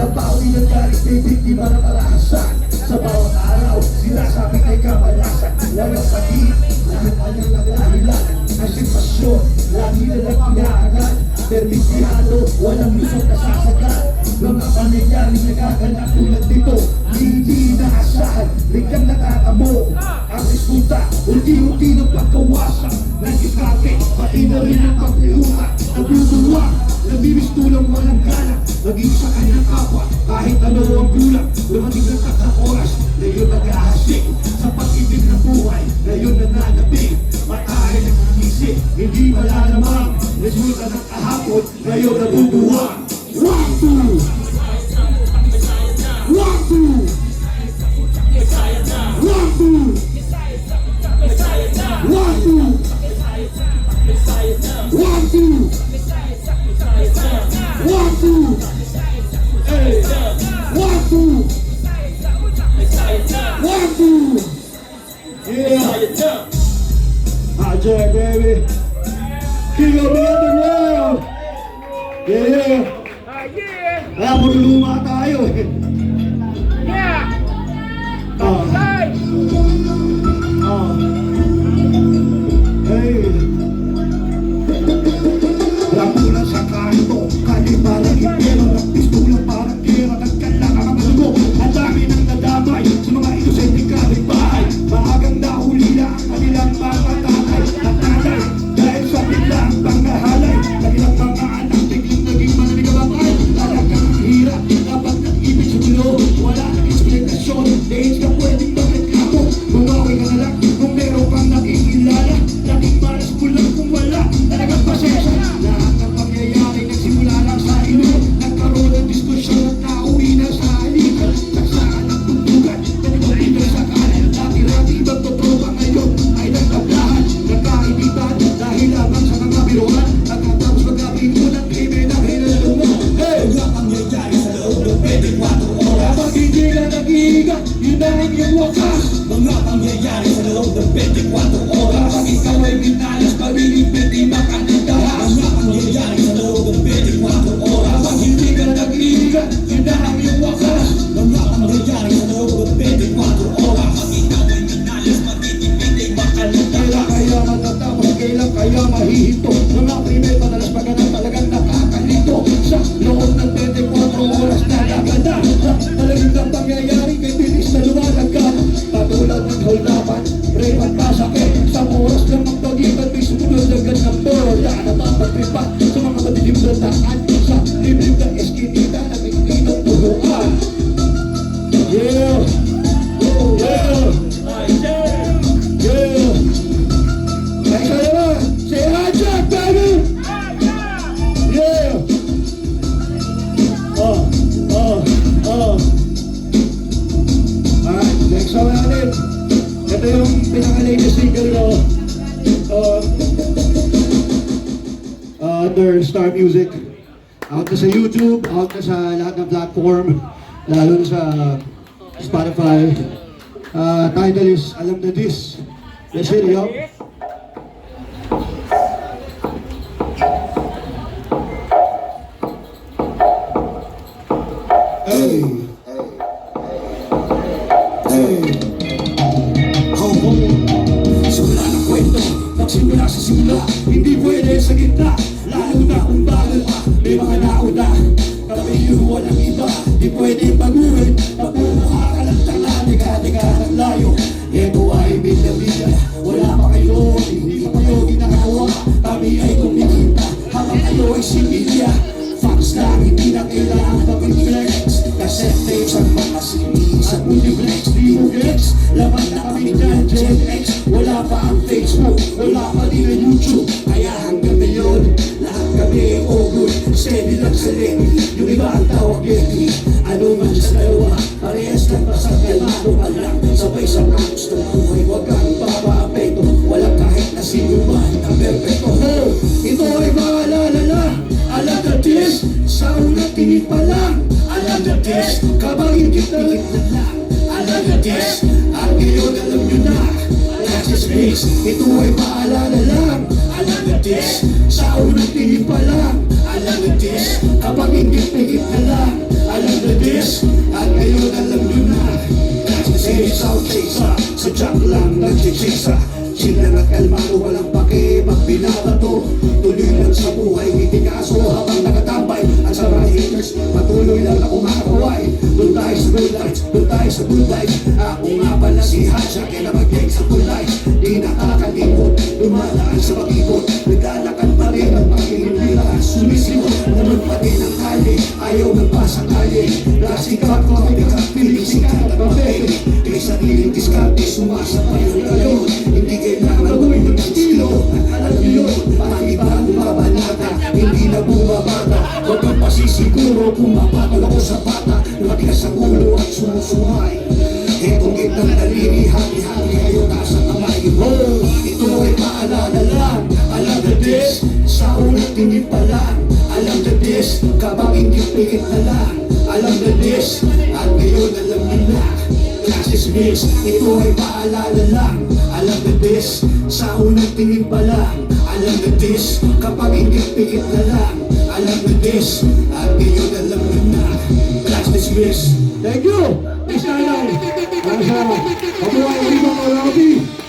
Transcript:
Sa bawat inagalit may biktima ng karahasan. Sa bawat araw, sinasabing ay kamalasan. Walang pag-ibig, kanyang nagdahilan. Ang sitwasyon, lagi na lang inaangat. Permisyado, walang lusot na sasagat. Mga pangyayari nagaganap tulad nito, hindi naasahan, biglang nakakamo. Ang resulta, unti-unti ng pagkawasan. Nagkikake, pati na rin ang pagkihunga. Nagbubuwa, nabimistulang walang gana. Maging sa kanyang kapwa, kahit ano ang gulang. Lumating ng tatlong oras, ngayon nag-ahasik. Sa pag-ibig ng buhay, ngayon nananabing. Matay nag-isip, hindi malalamang. Resulta ng kahapon, ngayon nabubuwang. 1, 2 1, 2 1, 2 Yeah. Ajay, baby. King of the underworld. Yeah. Kaya maruluma tayo eh. Yeah. Hey. Lapulan sa kanto, kali parang impero. Nagpistula parang kera, nagkalaka ang malugo. Ang dami nang nadamay sa mga inosenteng kapitbahay. Maagang nahuli na ang kanilang mga tatay at nanay. Dahil sa biglang panghahalay, kanilang mga anak biglang naging mananigabangay. Talagang hirap, dapat nag-ibig sa gulo. Wala nang eksplikasyon, dahil ka pwedeng magreklamo. Bumawi ka na lang kung meron kang nakikilala. Laging malas mo lang kung wala, talagang pasensya. Lahat ng pangyayari nagsimula lang sa ilo. Nagkaroon ng diskusyon at nauwi na sa halikan. Saksaan ng tuntugan, nagpapinay sa kanan. Dati-rati magtotropa ngayon ay nagtablahan. Nagkainitan dahil lamang sa mga biruan. Nagkatapos magkabinto ng krimen na hinalungo. Hey! Mga pangyayari sa loob ng 24 oras. Kapag hindi ka nag-iiga, yun na ang iyong wakas. Mga pangyayari sa loob ng 24 oras. Kapag ikaw ay minalas, pag-ibig di makanagdahas. Mga pangyayari sa loob ng 24 oras. Kapag hindi ka nag-iiga, yun na ang iyong wakas. Mga pangyayari sa loob ng 24 oras. Pag ikaw ay minalas, pag-ibig ay makalagdahas. Kaya matatapos, kailan kaya mahihinto. Mga krimen madalas pagkanang talagang nakakalito. Sa loob ng 24 oras na naganda. Talagang ang pangyayari kay bilis na lumalagkat. Patulad ng holdapan, rape at pasakit. Sa oras lang ang pagitan, may sumunod agad ng borda. Napapagripa sa mga madilim na daan. Sa liblib na eskinita na may tinong turuan. Yeah! Yeah! Yeah! Ay, kaya naman! Say hi, Jack, baby! Yeah! Alright, next song natin. Ito yung pinaka-latest single ko. Under Star Music. Out na sa YouTube, out na sa lahat ng platform. Lalo na sa Spotify. Title is Alam Na This. Let's hear it, yo. Hey. Hey. Simula ng kwento, magsimula sa simula. Hindi pwede sa gitna, lalo na kung bago pa. May mga nauna, kami yung walang iba. Di pwede baguhin, napumuha ka lang tala. Tiga-tiga ng layo, ito ay bida-bida. Wala pa kayo, hindi pa kayo ginagawa. Kami ay kumikita, habang kayo ay similya. Facts lang, hindi na kailangan mag-flex. Kasi tapes ang mga sinis at multiplex. Di mo flex, laman na kami dyan, Gen X. Wala pa ang Facebook, wala pa din ang YouTube. Kaya hanggang ngayon, lahat kami ay ogul. Steady lang sa lane, yung iba ang tawag Yeti. Ano man sa dalawa, parehas lang pa sa kalmado ka lang. Sabay sa mga gusto ng buhay, huwag kang papaapekto. Walang kahit na sino man ang perfecto. Ito ay maalala lang. Alam na this, sa unang tingin pa lang. Alam na this, kabang higit-higit na lang. Alam na this, at ngayon alam nyo na. That's his face, ito ay maalala lang. Alam na this, sa unang tingin pa lang. Alam na this, kabang higit-higit na lang. alam na this. At ngayon alam nyo na. That's the same South Asia. Sa jack lang nagsichisa. Chill lang at kalmado, walang pake. Pag binabato, tuloy lang sa buhay. Ngiti kaso habang nakatambay. At sa mga haters, patuloy lang na kumakaway. Doon tayo sa good lights, doon tayo sa good lights. Ako nga pala si Hasha, kaya mag-take sa good lights. Di nakakalimot, dumadaan sa pakikot. Naglalakad pa rin at pakiling nila. Sumisimot, naman pa din ang kali. Ayaw nagpasa kali. Klasikat, kopikat, pilisikat at mabeli. May sariling diskarte, sumasabay ang gayon. Hindi kailangan gawin ng estilo. Alam niyo yun, panibang babanata. Hindi na bumabata. Huwag kang pasisiguro kung mapatol ako sa bata. Matigas sa ulo at sumusumay. Itong gitnang daliri, hati-hati kayo nasa kamay. Oh, ito ay paalala lang. Alam na this, sa unang tingin pa lang. Alam na this, kapag hindi pikit na lang. Alam na this, at ngayon alam mo na. Class Miss, ito ay paalala lang. Alam na this, sa unang tingin pa lang. Alam na this, kapag hindi pikit na lang. Alam na this, at ngayon alam mo na. Class dismissed. Thank you! Next time, nasa Kabuhay Riba Marabi.